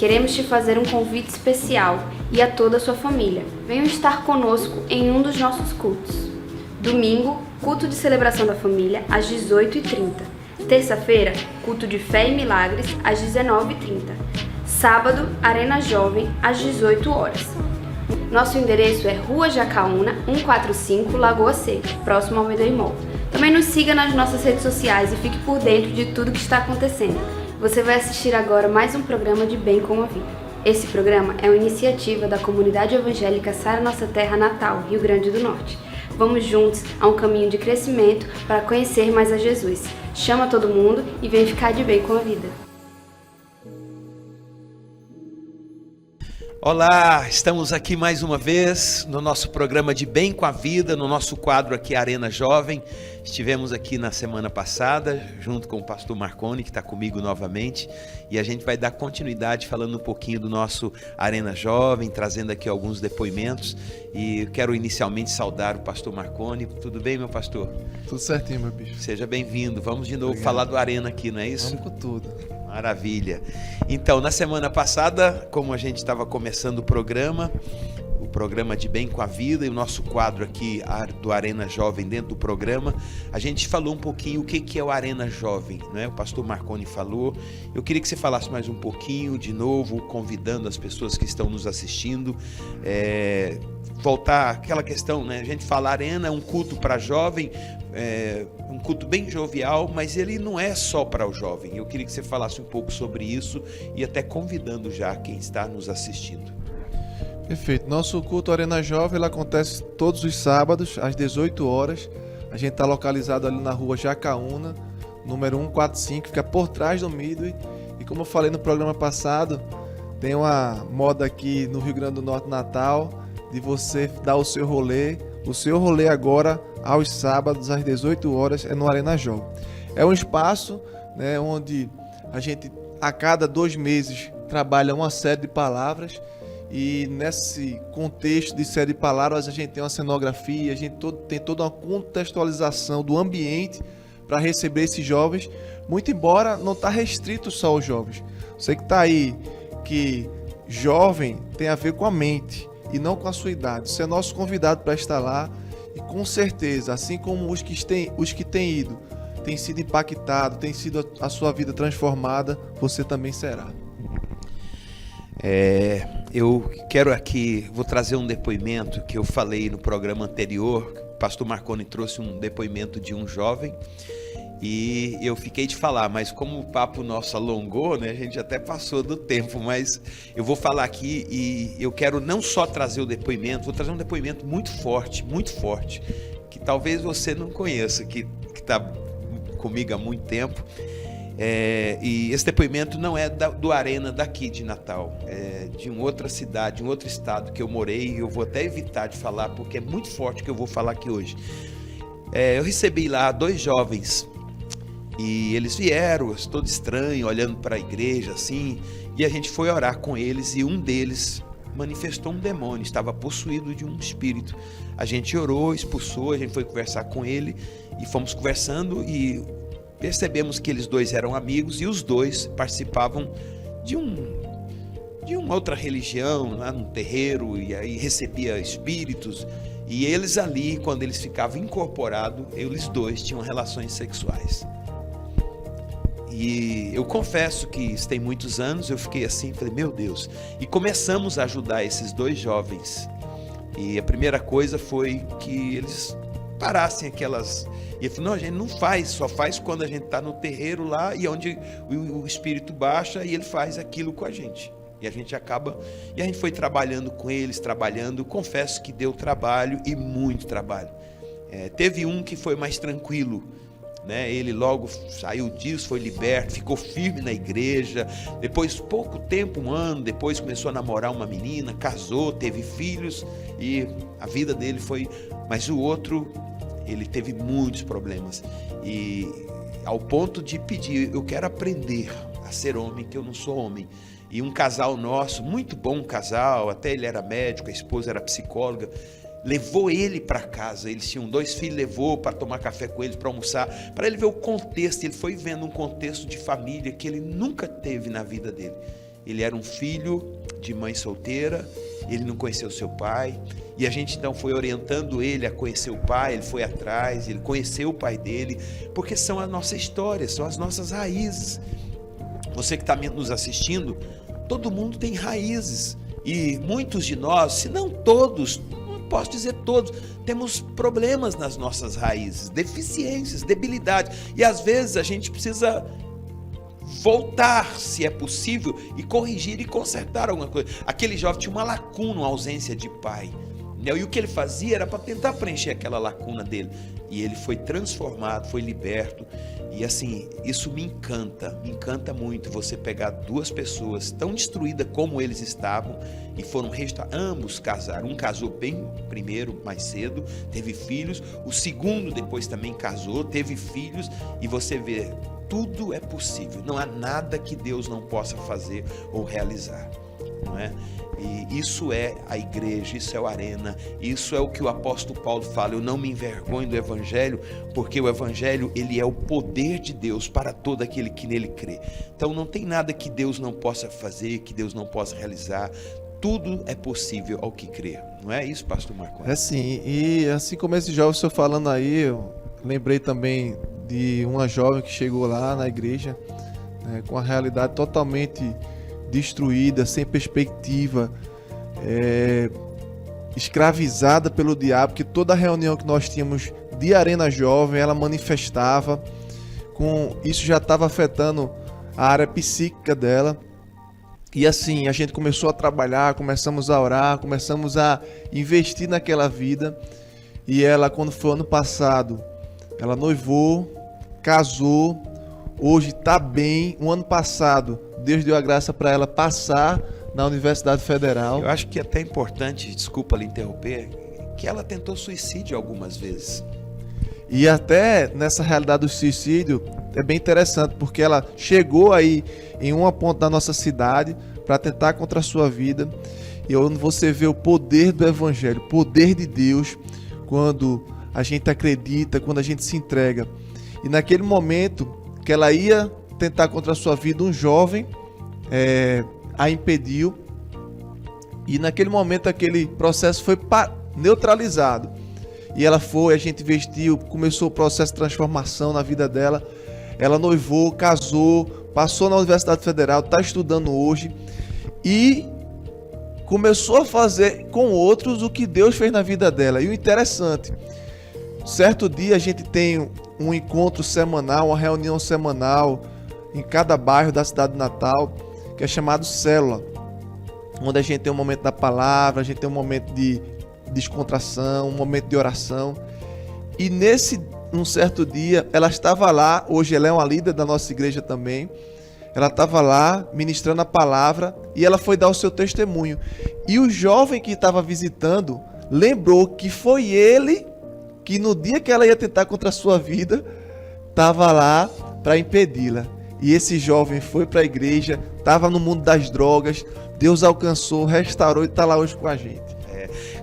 queremos te fazer um convite especial e a toda a sua família. Venham estar conosco em um dos nossos cultos. Domingo, culto de celebração da família, às 18h30. Terça-feira, culto de fé e milagres, às 19h30. Sábado, Arena Jovem, às 18 horas. Nosso endereço é Rua Jacaúna, 145, Lagoa Seca, próximo ao Medeimol. Também nos siga nas nossas redes sociais e fique por dentro de tudo que está acontecendo. Você vai assistir agora mais um programa de Bem com a Vida. Esse programa é uma iniciativa da Comunidade Evangélica Sara Nossa Terra Natal, Rio Grande do Norte. Vamos juntos a um caminho de crescimento para conhecer mais a Jesus. Chama todo mundo e vem ficar de bem com a vida. Olá, estamos aqui mais uma vez no nosso programa de Bem com a Vida, no nosso quadro aqui Arena Jovem. Estivemos aqui na semana passada, junto com o pastor Marconi, que está comigo novamente, e a gente vai dar continuidade falando um pouquinho do nosso Arena Jovem, trazendo aqui alguns depoimentos. E eu quero inicialmente saudar o pastor Marconi. Tudo bem, meu pastor? Tudo certinho, meu bicho. Seja bem-vindo. Vamos de novo Obrigado. Falar do Arena aqui, não é isso? Vamos com tudo. Maravilha. Então, na semana passada, como a gente estava começando o programa de Bem com a Vida, e o nosso quadro aqui do Arena Jovem dentro do programa, a gente falou um pouquinho o que é o Arena Jovem, né? O pastor Marconi falou. Eu queria que você falasse mais um pouquinho, de novo, convidando as pessoas que estão nos assistindo, voltar àquela questão, né? A gente fala Arena é um culto para jovem, um culto bem jovial, mas ele não é só para o jovem. Eu queria que você falasse um pouco sobre isso e até convidando já quem está nos assistindo. Perfeito. Nosso culto Arena Jovem ele acontece todos os sábados às 18 horas. A gente está localizado ali na rua Jacaúna, número 145, fica por trás do Midway. E como eu falei no programa passado, tem uma moda aqui no Rio Grande do Norte, Natal, de você dar o seu rolê. O seu rolê agora, aos sábados, às 18 horas, é no Arena Jovem. É um espaço, né, onde a gente, a cada 2 meses, trabalha uma série de palavras. E nesse contexto de série de palavras, a gente tem uma cenografia, a gente tem toda uma contextualização do ambiente para receber esses jovens, muito embora não está restrito só aos jovens. Você que está aí, que jovem tem a ver com a mente e não com a sua idade. Você é nosso convidado para estar lá e com certeza, assim como os que têm ido, têm sido impactados, tem sido a sua vida transformada, você também será. Eu quero aqui, vou trazer um depoimento que eu falei no programa anterior. O pastor Marconi trouxe um depoimento de um jovem e eu fiquei de falar, mas como o papo nosso alongou, né, a gente até passou do tempo, mas eu vou falar aqui e eu quero não só trazer o depoimento, vou trazer um depoimento muito forte, que talvez você não conheça, que está comigo há muito tempo. E esse depoimento não é do Arena daqui de Natal, é de uma outra cidade, um outro estado que eu morei, e eu vou até evitar de falar porque é muito forte o que eu vou falar aqui hoje. Eu recebi lá 2 jovens e eles vieram, todo estranho, olhando para a igreja assim, e a gente foi orar com eles e um deles manifestou um demônio, estava possuído de um espírito. A gente orou, expulsou, a gente foi conversar com ele e fomos conversando e percebemos que eles 2 eram amigos e os 2 participavam de uma outra religião, lá num terreiro, e aí recebia espíritos. E eles ali, quando eles ficavam incorporados, eles 2 tinham relações sexuais. E eu confesso que isso tem muitos anos, eu fiquei assim, falei, meu Deus. E começamos a ajudar esses 2 jovens. E a primeira coisa foi que eles parassem aquelas... E ele falou, não, a gente não faz, só faz quando a gente está no terreiro lá e onde o espírito baixa e ele faz aquilo com a gente. E a gente acaba, e a gente foi trabalhando com eles, confesso que deu trabalho e muito trabalho. Teve um que foi mais tranquilo, né? Ele logo saiu disso, foi liberto, ficou firme na igreja. Depois, pouco tempo, 1 ano depois, começou a namorar uma menina, casou, teve filhos e a vida dele foi... Mas o outro... ele teve muitos problemas e ao ponto de pedir, eu quero aprender a ser homem, que eu não sou homem. E um casal nosso, muito bom casal, até ele era médico, a esposa era psicóloga, levou ele para casa. Eles tinham 2 filhos, levou para tomar café com eles, para almoçar, para ele ver o contexto. Ele foi vendo um contexto de família que ele nunca teve na vida dele. Ele era um filho de mãe solteira, ele não conheceu seu pai, e a gente então foi orientando ele a conhecer o pai, ele foi atrás, ele conheceu o pai dele, porque são a nossa história, são as nossas raízes. Você que está nos assistindo, todo mundo tem raízes, e muitos de nós, se não todos, não posso dizer todos, temos problemas nas nossas raízes, deficiências, debilidades, e às vezes a gente precisa voltar, se é possível, e corrigir e consertar alguma coisa. Aquele jovem tinha uma lacuna, uma ausência de pai, né? E o que ele fazia era para tentar preencher aquela lacuna dele, e ele foi transformado, foi liberto. E assim, isso me encanta muito, você pegar duas pessoas tão destruídas como eles estavam e foram restaurados. Ambos casaram, um casou bem primeiro, mais cedo, teve filhos, o segundo depois também casou, teve filhos, e você vê, tudo é possível, não há nada que Deus não possa fazer ou realizar, não é? E isso é a igreja, isso é o Arena, isso é o que o apóstolo Paulo fala: eu não me envergonho do evangelho, porque o evangelho, ele é o poder de Deus para todo aquele que nele crê. Então não tem nada que Deus não possa fazer, que Deus não possa realizar, tudo é possível ao que crê. Não é isso, pastor Marconi? É sim, e assim como esse jovem, o senhor falando aí, eu lembrei também de uma jovem que chegou lá na igreja, né, com a realidade totalmente destruída, sem perspectiva, escravizada pelo diabo, que toda reunião que nós tínhamos de Arena Jovem, ela manifestava, isso já estava afetando a área psíquica dela. E assim, a gente começou a trabalhar, começamos a orar, começamos a investir naquela vida, e ela, quando foi ano passado, ela noivou, casou, hoje está bem. Um ano passado, Deus deu a graça para ela passar na Universidade Federal. Eu acho que é até importante, desculpa lhe interromper, que ela tentou suicídio algumas vezes. E até nessa realidade do suicídio, é bem interessante, porque ela chegou aí em uma ponta da nossa cidade para tentar contra a sua vida. E onde você vê o poder do Evangelho, o poder de Deus, quando a gente acredita, quando a gente se entrega. E naquele momento que ela ia tentar contra a sua vida, um jovem a impediu. E naquele momento aquele processo foi neutralizado. E ela foi, a gente investiu, começou o processo de transformação na vida dela. Ela noivou, casou, passou na Universidade Federal, está estudando hoje. E começou a fazer com outros o que Deus fez na vida dela. E o interessante, certo dia a gente tem um encontro semanal, uma reunião semanal em cada bairro da cidade de Natal, que é chamado Célula, onde a gente tem um momento da palavra, a gente tem um momento de descontração, um momento de oração. E num certo dia, ela estava lá, hoje ela é uma líder da nossa igreja também, ela estava lá ministrando a palavra e ela foi dar o seu testemunho. E o jovem que estava visitando lembrou que foi ele que no dia que ela ia tentar contra a sua vida, estava lá para impedi-la. E esse jovem foi para a igreja, estava no mundo das drogas, Deus alcançou, restaurou e está lá hoje com a gente.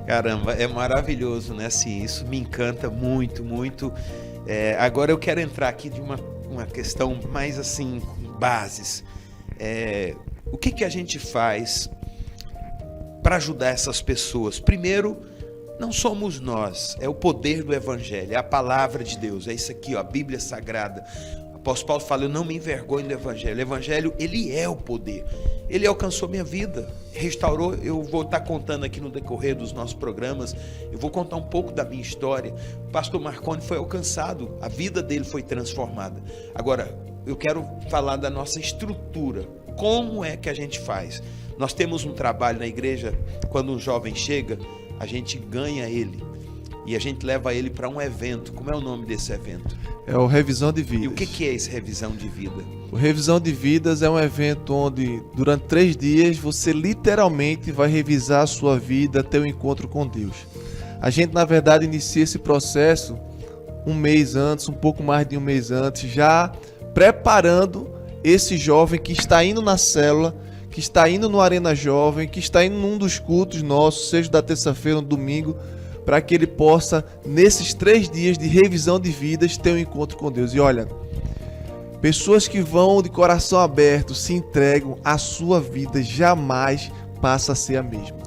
Caramba, é maravilhoso, né? Assim, isso me encanta muito, muito. Agora eu quero entrar aqui de uma questão mais assim, bases. O que a gente faz para ajudar essas pessoas? Primeiro, não somos nós, é o poder do Evangelho, é a palavra de Deus, é isso aqui, ó, a Bíblia Sagrada. O apóstolo Paulo fala: eu não me envergonho do Evangelho. O Evangelho, ele é o poder. Ele alcançou minha vida, restaurou. Eu vou estar contando aqui no decorrer dos nossos programas, eu vou contar um pouco da minha história. O pastor Marconi foi alcançado, a vida dele foi transformada. Agora, eu quero falar da nossa estrutura. Como é que a gente faz? Nós temos um trabalho na igreja, quando um jovem chega, a gente ganha ele e a gente leva ele para um evento. Como é o nome desse evento? É o Revisão de Vidas. E o que é esse Revisão de Vida? O Revisão de Vidas é um evento onde durante 3 dias você literalmente vai revisar a sua vida até o encontro com Deus. A gente na verdade inicia esse processo um mês antes, um pouco mais de um mês antes, já preparando esse jovem que está indo na célula, que está indo no Arena Jovem, que está indo num dos cultos nossos, seja da terça-feira ou no domingo, para que ele possa, nesses 3 dias de revisão de vidas, ter um encontro com Deus. E olha, Pessoas que vão de coração aberto, se entregam, a sua vida jamais passa a ser a mesma.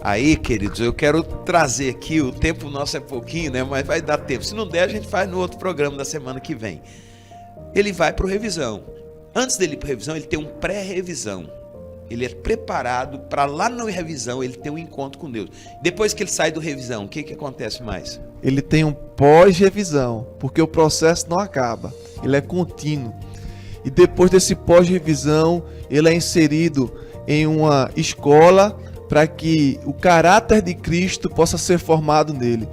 Aí, queridos, eu quero trazer aqui, o tempo nosso é pouquinho, né? Mas vai dar tempo. Se não der, a gente faz no outro programa da semana que vem. Ele vai para o revisão. Antes dele ir para revisão, ele tem um pré-revisão. Ele é preparado para lá na revisão, ele ter um encontro com Deus. Depois que ele sai do revisão, o que acontece mais? Ele tem um pós-revisão, porque o processo não acaba, ele é contínuo. E depois desse pós-revisão, ele é inserido em uma escola para que o caráter de Cristo possa ser formado nele.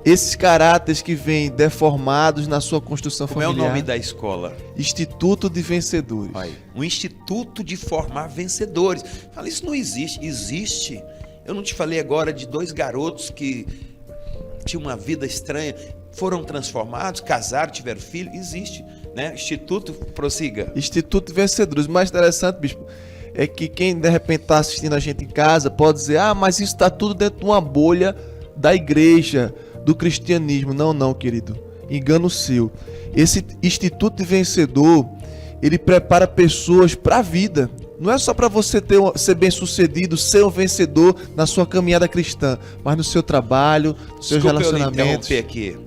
Esses caráteres que vêm deformados na sua construção familiar. Como é o nome da escola? Instituto de Vencedores. Olha, um instituto de formar vencedores. Fala, isso não existe. Existe. Eu não te falei agora de 2 garotos que tinham uma vida estranha, foram transformados, casaram, tiveram filho. Existe, né? Instituto, prossiga. Instituto de Vencedores. O mais interessante, bispo, é que quem de repente está assistindo a gente em casa pode dizer, mas isso está tudo dentro de uma bolha da igreja, do cristianismo. Não, querido, engano seu. Esse Instituto de Vencedor, ele prepara pessoas para a vida. Não é só para você ser bem sucedido, ser um vencedor na sua caminhada cristã, mas no seu trabalho, nos seus relacionamentos. Eu aqui.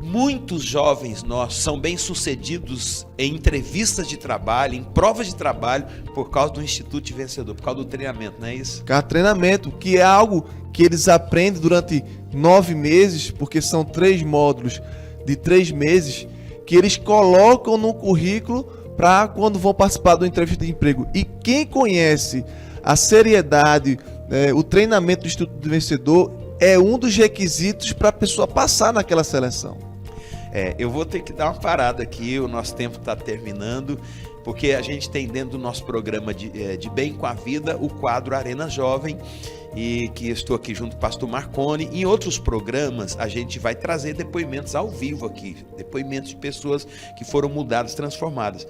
Muitos jovens nossos são bem sucedidos em entrevistas de trabalho, em provas de trabalho, por causa do Instituto de Vencedor, por causa do treinamento, não é isso? Treinamento, que é algo que eles aprendem durante 9 meses, porque são 3 módulos de 3 meses, que eles colocam no currículo para quando vão participar da entrevista de emprego. E quem conhece a seriedade, o treinamento do Instituto de Vencedor, é um dos requisitos para a pessoa passar naquela seleção. Eu vou ter que dar uma parada aqui, o nosso tempo está terminando, porque a gente tem dentro do nosso programa de Bem com a Vida o quadro Arena Jovem, e que estou aqui junto com o pastor Marconi. Em outros programas a gente vai trazer depoimentos ao vivo aqui, depoimentos de pessoas que foram mudadas, transformadas.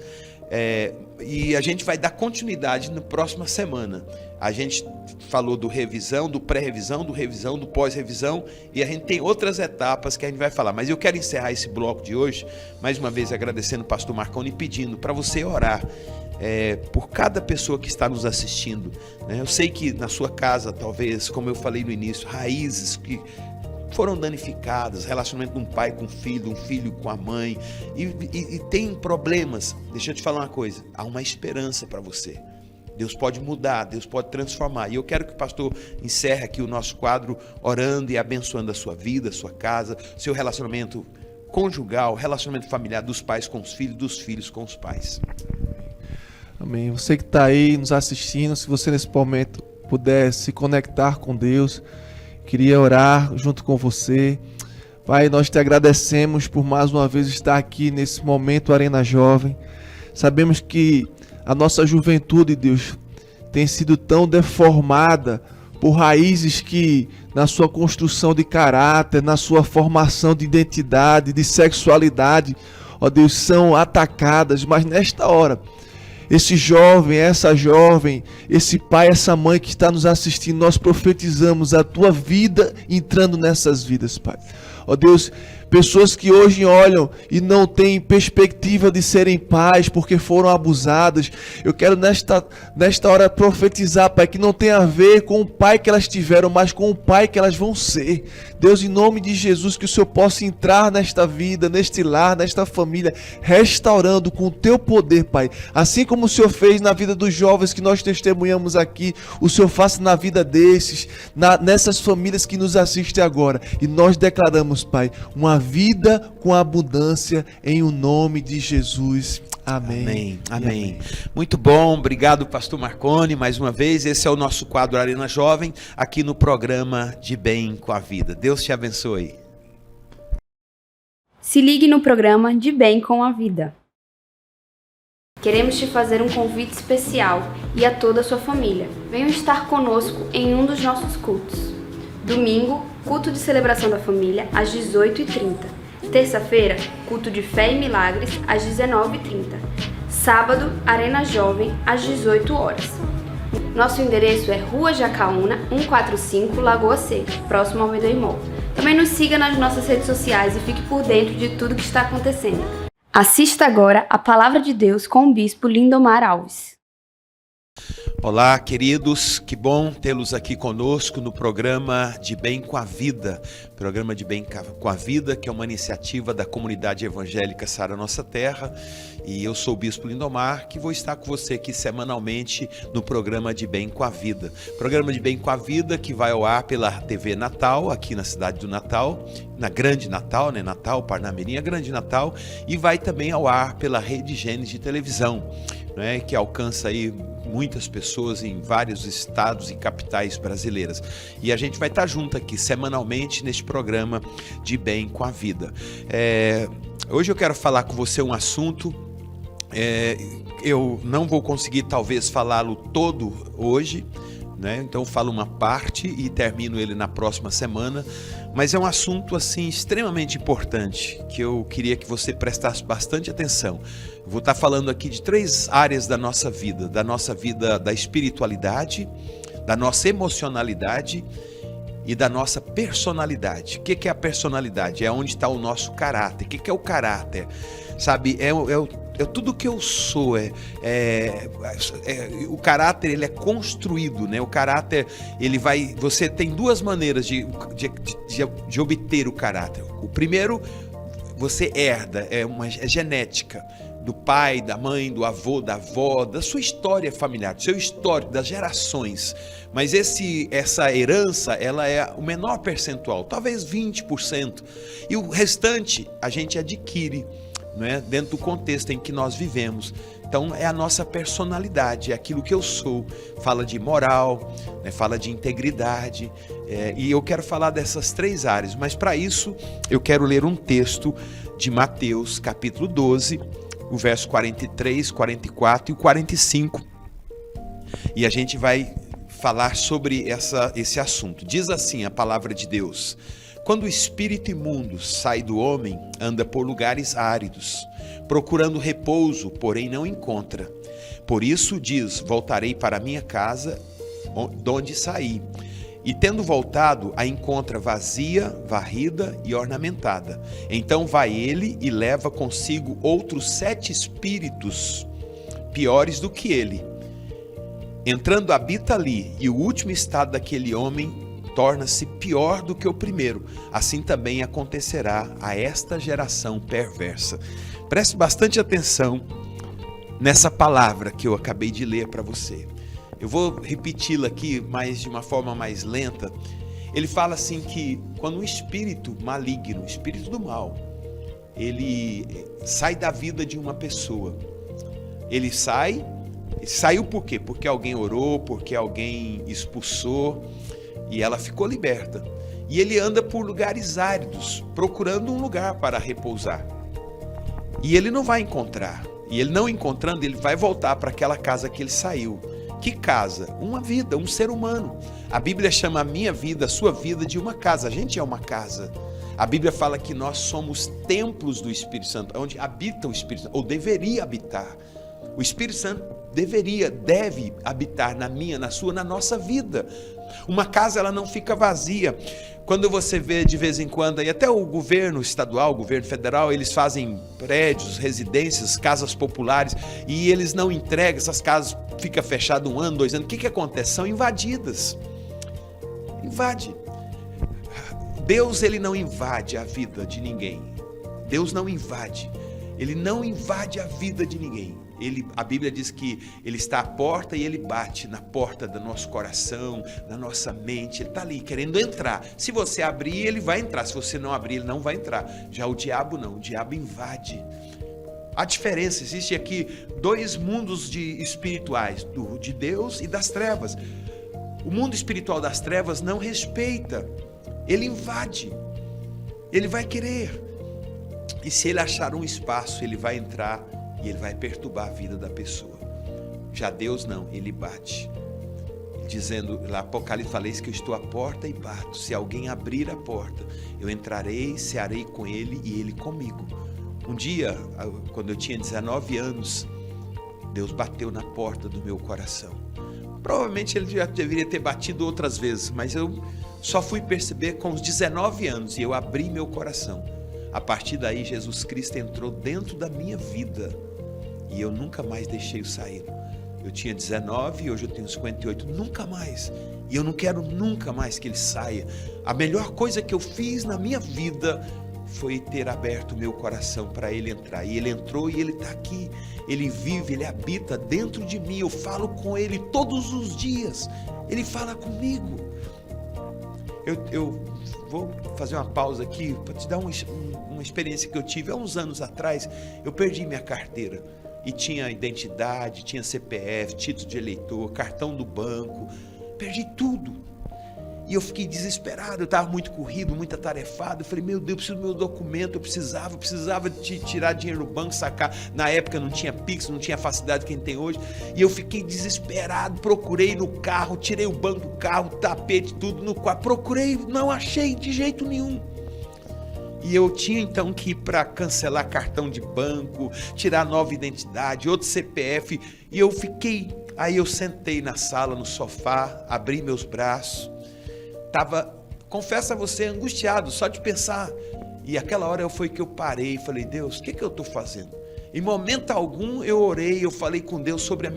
E a gente vai dar continuidade na próxima semana. A gente falou do revisão, do pré-revisão, do revisão, do pós-revisão, e a gente tem outras etapas que a gente vai falar. Mas eu quero encerrar esse bloco de hoje, mais uma vez agradecendo o pastor Marconi e pedindo para você orar por cada pessoa que está nos assistindo, né? Eu sei que na sua casa, talvez, como eu falei no início, raízes que foram danificadas, relacionamento de um pai com um filho com a mãe, e tem problemas. Deixa eu te falar uma coisa, há uma esperança para você. Deus pode mudar, Deus pode transformar. E eu quero que o pastor encerre aqui o nosso quadro orando e abençoando a sua vida, a sua casa, seu relacionamento conjugal, relacionamento familiar dos pais com os filhos, dos filhos com os pais. Amém. Você que está aí nos assistindo, se você nesse momento puder se conectar com Deus, queria orar junto com você. Pai, nós te agradecemos por mais uma vez estar aqui nesse momento Arena Jovem. Sabemos que a nossa juventude, Deus, tem sido tão deformada por raízes que na sua construção de caráter, na sua formação de identidade, de sexualidade, ó Deus, são atacadas. Mas nesta hora, esse jovem, essa jovem, esse pai, essa mãe que está nos assistindo, nós profetizamos a tua vida entrando nessas vidas, Pai. Ó Deus, pessoas que hoje olham e não têm perspectiva de serem pais porque foram abusadas. Eu quero nesta hora profetizar, Pai, que não tem a ver com o pai que elas tiveram, mas com o pai que elas vão ser. Deus, em nome de Jesus, que o Senhor possa entrar nesta vida, neste lar, nesta família, restaurando com o teu poder, Pai. Assim como o Senhor fez na vida dos jovens que nós testemunhamos aqui, o Senhor faça na vida desses, nessas famílias que nos assistem agora. E nós declaramos, Pai, uma vida com abundância em o nome de Jesus. Amém. Amém. Amém. Muito bom, obrigado pastor Marconi, mais uma vez. Esse é o nosso quadro Arena Jovem, aqui no programa de Bem com a Vida. Deus te abençoe. Se ligue no programa de Bem com a Vida. Queremos te fazer um convite especial e a toda a sua família. Venham estar conosco em um dos nossos cultos. Domingo, culto de celebração da família, às 18h30. Terça-feira, culto de fé e milagres, às 19h30. Sábado, Arena Jovem, às 18 horas. Nosso endereço é Rua Jacaúna, 145, Lagoa Seca, próximo ao Medoimol. Também nos siga nas nossas redes sociais e fique por dentro de tudo que está acontecendo. Assista agora a Palavra de Deus com o Bispo Lindomar Alves. Olá, queridos, que bom tê-los aqui conosco no programa De Bem com a Vida. Programa De Bem com a Vida, que é uma iniciativa da comunidade evangélica Sara Nossa Terra. E eu sou o Bispo Lindomar, que vou estar com você aqui semanalmente no programa De Bem com a Vida. Programa De Bem com a Vida que vai ao ar pela TV Natal, aqui na cidade do Natal, na Grande Natal, né? Natal, Parnamirim, Grande Natal. E vai também ao ar pela Rede Gênesis de televisão, né? Que alcança aí muitas pessoas em vários estados e capitais brasileiras. E a gente vai estar junto aqui semanalmente neste programa De Bem com a Vida. Hoje eu quero falar com você um assunto, eu não vou conseguir talvez falá-lo todo hoje, né? Então eu falo uma parte e termino ele na próxima semana, mas é um assunto assim extremamente importante que eu queria que você prestasse bastante atenção. Eu vou estar falando aqui de 3 áreas da nossa vida da espiritualidade, da nossa emocionalidade e da nossa personalidade. O que é a personalidade? É onde está o nosso caráter. O que é o caráter? Sabe, é tudo que eu sou. O caráter, ele é construído, né? O caráter, você tem 2 maneiras de obter o caráter. O primeiro, você herda, é genética, do pai, da mãe, do avô, da avó, da sua história familiar, do seu histórico, das gerações. Mas essa herança, ela é o menor percentual, talvez 20%. E o restante a gente adquire, né, dentro do contexto em que nós vivemos. Então é a nossa personalidade, é aquilo que eu sou. Fala de moral, né, fala de integridade, e eu quero falar dessas 3 áreas. Mas para isso eu quero ler um texto de Mateus capítulo 12, o verso 43, 44 e 45. E a gente vai falar sobre esse assunto. Diz assim a palavra de Deus: quando o espírito imundo sai do homem, anda por lugares áridos, procurando repouso, porém não encontra. Por isso diz: voltarei para minha casa, donde saí. E tendo voltado, a encontra vazia, varrida e ornamentada. Então vai ele e leva consigo outros 7 espíritos piores do que ele. Entrando habita ali, e o último estado daquele homem torna-se pior do que o primeiro. Assim também acontecerá a esta geração perversa. Preste bastante atenção nessa palavra que eu acabei de ler para você. Eu vou repeti-la aqui, mas de uma forma mais lenta. Ele fala assim que quando um espírito maligno, o espírito do mal, ele sai da vida de uma pessoa, ele saiu por quê? Porque alguém orou, porque alguém expulsou, e ela ficou liberta. E ele anda por lugares áridos, procurando um lugar para repousar. E ele não vai encontrar. E ele não encontrando, ele vai voltar para aquela casa que ele saiu. Que casa? Uma vida, um ser humano. A Bíblia chama a minha vida, a sua vida de uma casa. A gente é uma casa. A Bíblia fala que nós somos templos do Espírito Santo, onde habita o Espírito Santo, ou deveria habitar. O Espírito Santo deve habitar na minha, na sua, na nossa vida. Uma casa, ela não fica vazia. Quando você vê de vez em quando, e até o governo estadual, o governo federal, eles fazem prédios, residências, casas populares, e eles não entregam, essas casas ficam fechadas 1 ano, 2 anos. O que acontece? São invadidas. Invade. Deus, ele não invade a vida de ninguém. Deus não invade. Ele não invade a vida de ninguém. A Bíblia diz que ele está à porta e ele bate na porta do nosso coração, na nossa mente. Ele está ali querendo entrar. Se você abrir, ele vai entrar. Se você não abrir, ele não vai entrar. Já o diabo não, o diabo invade. A diferença, existe aqui 2 mundos espirituais, de Deus e das trevas. O mundo espiritual das trevas não respeita, ele invade, ele vai querer. E se ele achar um espaço, ele vai entrar e ele vai perturbar a vida da pessoa. Já Deus não, ele bate. Dizendo, lá Apocalipse fala isso, que eu estou à porta e bato. Se alguém abrir a porta, eu entrarei, cearei com ele e ele comigo. Um dia, quando eu tinha 19 anos, Deus bateu na porta do meu coração. Provavelmente ele já deveria ter batido outras vezes, mas eu só fui perceber com os 19 anos e eu abri meu coração. A partir daí, Jesus Cristo entrou dentro da minha vida e eu nunca mais deixei-o sair. Eu tinha 19, hoje eu tenho 58, nunca mais. E eu não quero nunca mais que ele saia. A melhor coisa que eu fiz na minha vida foi ter aberto o meu coração para ele entrar. E ele entrou e ele está aqui. Ele vive, ele habita dentro de mim. Eu falo com ele todos os dias. Ele fala comigo. Eu vou fazer uma pausa aqui para te dar uma experiência que eu tive há uns anos atrás. Eu perdi minha carteira e tinha identidade, tinha CPF, título de eleitor, cartão do banco, perdi tudo. E eu fiquei desesperado, eu estava muito corrido, muito atarefado. Eu falei, meu Deus, eu preciso do meu documento, eu precisava de tirar dinheiro do banco, sacar. Na época não tinha Pix, não tinha a facilidade que a gente tem hoje. E eu fiquei desesperado, procurei no carro, tirei o banco do carro, tapete, tudo no quarto. Procurei, não achei de jeito nenhum. E eu tinha então que ir para cancelar cartão de banco, tirar nova identidade, outro CPF. E eu fiquei, aí eu sentei na sala, no sofá, abri meus braços. Confesso a você, angustiado, só de pensar. E aquela hora foi que eu parei e falei, Deus, o que eu estou fazendo? Em momento algum eu orei, eu falei com Deus sobre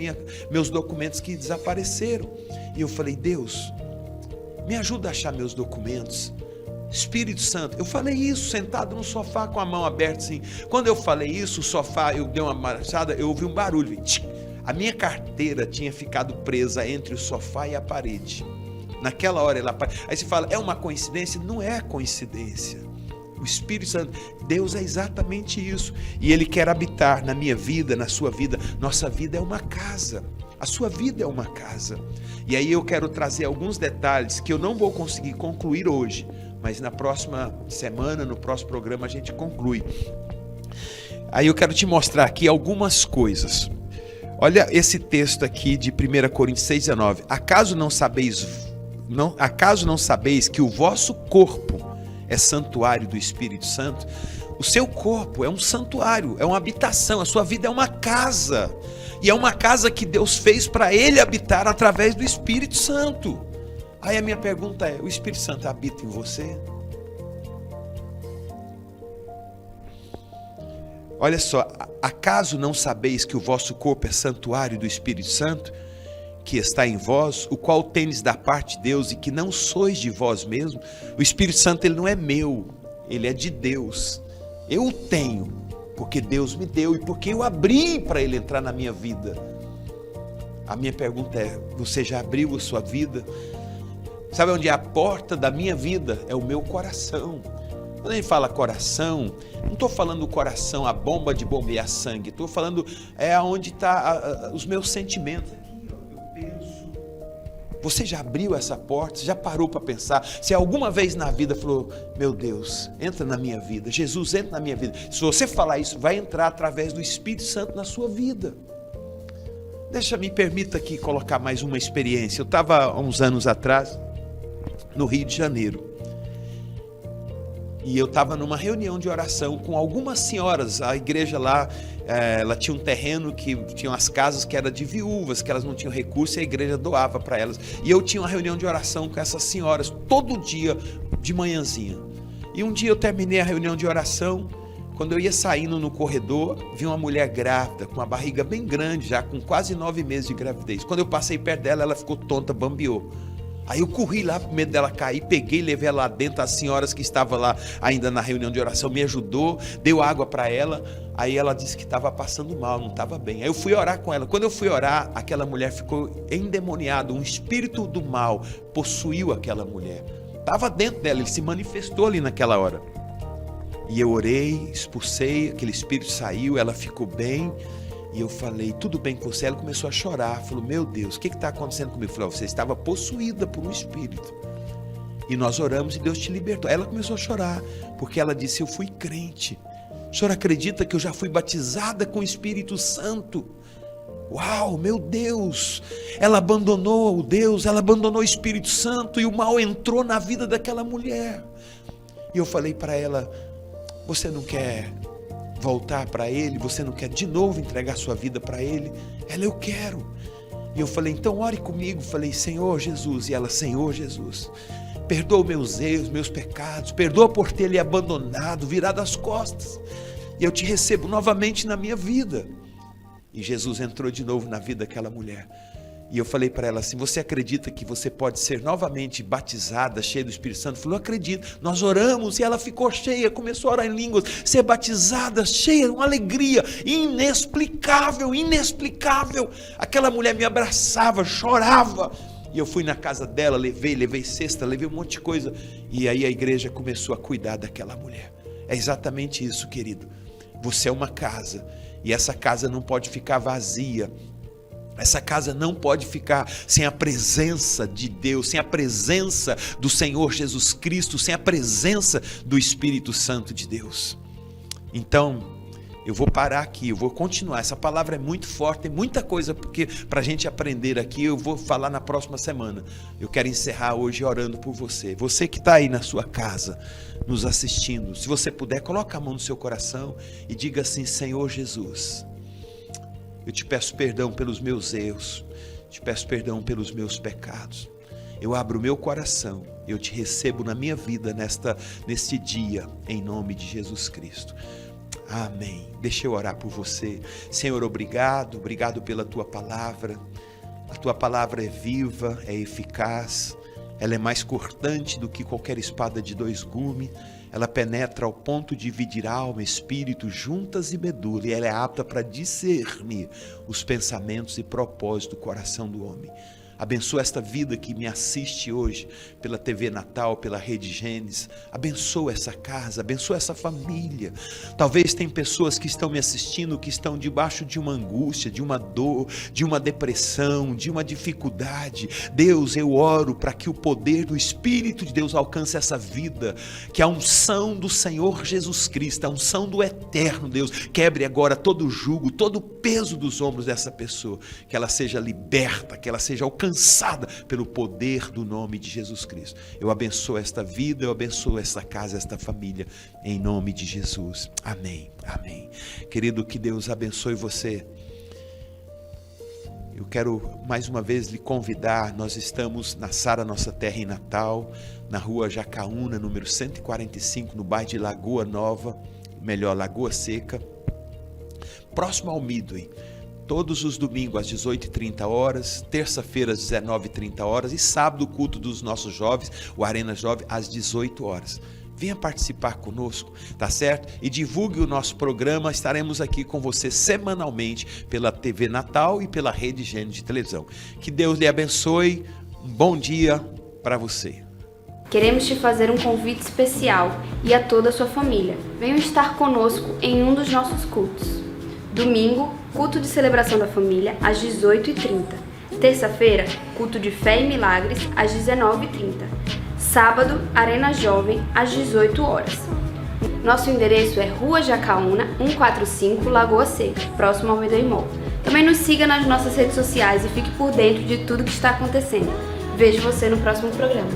meus documentos que desapareceram. E eu falei, Deus, me ajuda a achar meus documentos. Espírito Santo, eu falei isso sentado no sofá com a mão aberta assim. Quando eu falei isso, o sofá, eu dei uma marchada, eu ouvi um barulho. A minha carteira tinha ficado presa entre o sofá e a parede. Naquela hora ela... Aí você fala, é uma coincidência? Não é coincidência. O Espírito Santo, Deus é exatamente isso. E Ele quer habitar na minha vida, na sua vida. Nossa vida é uma casa. A sua vida é uma casa. E aí eu quero trazer alguns detalhes que eu não vou conseguir concluir hoje, mas na próxima semana, no próximo programa a gente conclui. Aí eu quero te mostrar aqui algumas coisas. Olha esse texto aqui de 1 Coríntios 6,19. Acaso não sabeis que o vosso corpo é santuário do Espírito Santo? O seu corpo é um santuário, é uma habitação, a sua vida é uma casa. E é uma casa que Deus fez para Ele habitar através do Espírito Santo. Aí a minha pergunta é, o Espírito Santo habita em você? Olha só, acaso não sabeis que o vosso corpo é santuário do Espírito Santo, que está em vós, o qual tendes da parte de Deus e que não sois de vós mesmos? O Espírito Santo, ele não é meu, ele é de Deus. Eu o tenho, porque Deus me deu e porque eu abri para ele entrar na minha vida. A minha pergunta é, você já abriu a sua vida? Sabe onde é a porta da minha vida? É o meu coração. Quando a gente fala coração, não estou falando do coração, a bomba de bombear sangue. Estou falando onde está os meus sentimentos. Você já abriu essa porta? Você já parou para pensar? Se alguma vez na vida falou, meu Deus, entra na minha vida, Jesus entra na minha vida. Se você falar isso, vai entrar através do Espírito Santo na sua vida. Me permita aqui colocar mais uma experiência. Eu estava há uns anos atrás, no Rio de Janeiro. E eu estava numa reunião de oração com algumas senhoras. A igreja lá, ela tinha um terreno que tinha umas casas que eram de viúvas, que elas não tinham recurso e a igreja doava para elas. E eu tinha uma reunião de oração com essas senhoras todo dia de manhãzinha. E um dia eu terminei a reunião de oração. Quando eu ia saindo no corredor, vi uma mulher grávida, com uma barriga bem grande, já com quase 9 meses de gravidez. Quando eu passei perto dela, ela ficou tonta, bambeou. Aí eu corri lá com medo dela cair, peguei, levei ela lá dentro. As senhoras que estavam lá ainda na reunião de oração me ajudou, deu água para ela. Aí ela disse que estava passando mal, não estava bem. Aí eu fui orar com ela. Quando eu fui orar, aquela mulher ficou endemoniada. Um espírito do mal possuiu aquela mulher. Estava dentro dela, ele se manifestou ali naquela hora. E eu orei, expulsei, aquele espírito saiu, ela ficou bem. E eu falei, tudo bem com você? Ela começou a chorar, falou, meu Deus, o que está acontecendo comigo? Eu falei, você estava possuída por um espírito. E nós oramos e Deus te libertou. Ela começou a chorar, porque ela disse, eu fui crente. O senhor acredita que eu já fui batizada com o Espírito Santo? Uau, meu Deus! Ela abandonou o Deus, ela abandonou o Espírito Santo e o mal entrou na vida daquela mulher. E eu falei para ela, você não quer voltar para Ele? Você não quer de novo entregar sua vida para Ele? Ela, eu quero. E eu falei, então ore comigo. Falei, Senhor Jesus. E ela, Senhor Jesus, perdoa meus erros, meus pecados, perdoa por ter lhe abandonado, virado as costas, e eu te recebo novamente na minha vida. E Jesus entrou de novo na vida daquela mulher. E eu falei para ela assim: você acredita que você pode ser novamente batizada, cheia do Espírito Santo? Ela falou: acredito. Nós oramos e ela ficou cheia, começou a orar em línguas, ser batizada, cheia, uma alegria inexplicável, inexplicável. Aquela mulher me abraçava, chorava. E eu fui na casa dela, levei cesta, levei um monte de coisa. E aí a igreja começou a cuidar daquela mulher. É exatamente isso, querido. Você é uma casa, e essa casa não pode ficar vazia. Essa casa não pode ficar sem a presença de Deus, sem a presença do Senhor Jesus Cristo, sem a presença do Espírito Santo de Deus. Então, eu vou parar aqui, eu vou continuar. Essa palavra é muito forte, tem muita coisa para a gente aprender aqui. Eu vou falar na próxima semana. Eu quero encerrar hoje orando por você. Você que está aí na sua casa, nos assistindo, se você puder, coloque a mão no seu coração e diga assim: Senhor Jesus, eu te peço perdão pelos meus erros, te peço perdão pelos meus pecados. Eu abro o meu coração, eu te recebo na minha vida neste dia, em nome de Jesus Cristo. Amém. Deixa eu orar por você. Senhor, obrigado pela tua palavra. A tua palavra é viva, é eficaz, ela é mais cortante do que qualquer espada de 2 gumes. Ela penetra ao ponto de dividir alma, espírito, juntas e medula, e ela é apta para discernir os pensamentos e propósitos do coração do homem. Abençoa esta vida que me assiste hoje pela TV Natal, pela Rede Gênesis. Abençoa essa casa, abençoa essa família. Talvez tem pessoas que estão me assistindo que estão debaixo de uma angústia, de uma dor, de uma depressão, de uma dificuldade. Deus, eu oro para que o poder do Espírito de Deus alcance essa vida, que a unção do Senhor Jesus Cristo, a unção do eterno Deus, quebre agora todo o jugo, todo o peso dos ombros dessa pessoa, que ela seja liberta, que ela seja alcançada pelo poder do nome de Jesus Cristo. Eu abençoo esta vida, eu abençoo esta casa, esta família, em nome de Jesus. Amém, amém. Querido, que Deus abençoe você. Eu quero mais uma vez lhe convidar. Nós estamos na Sara Nossa Terra em Natal, na rua Jacaúna, número 145, no bairro de Lagoa Nova, melhor, Lagoa Seca, próximo ao Midway. Todos os domingos às 18h30, terça-feira às 19h30 e sábado o culto dos nossos jovens, o Arena Jovem, às 18h. Venha participar conosco, tá certo? E divulgue o nosso programa, estaremos aqui com você semanalmente pela TV Natal e pela Rede Gênesis de televisão. Que Deus lhe abençoe, um bom dia para você. Queremos te fazer um convite especial e a toda a sua família. Venham estar conosco em um dos nossos cultos. Domingo, culto de celebração da família, às 18h30. Terça-feira, culto de fé e milagres, às 19h30. Sábado, Arena Jovem, às 18h. Nosso endereço é Rua Jacaúna, 145, Lagoa Seca, próximo ao Midway Mall. Também nos siga nas nossas redes sociais e fique por dentro de tudo que está acontecendo. Vejo você no próximo programa.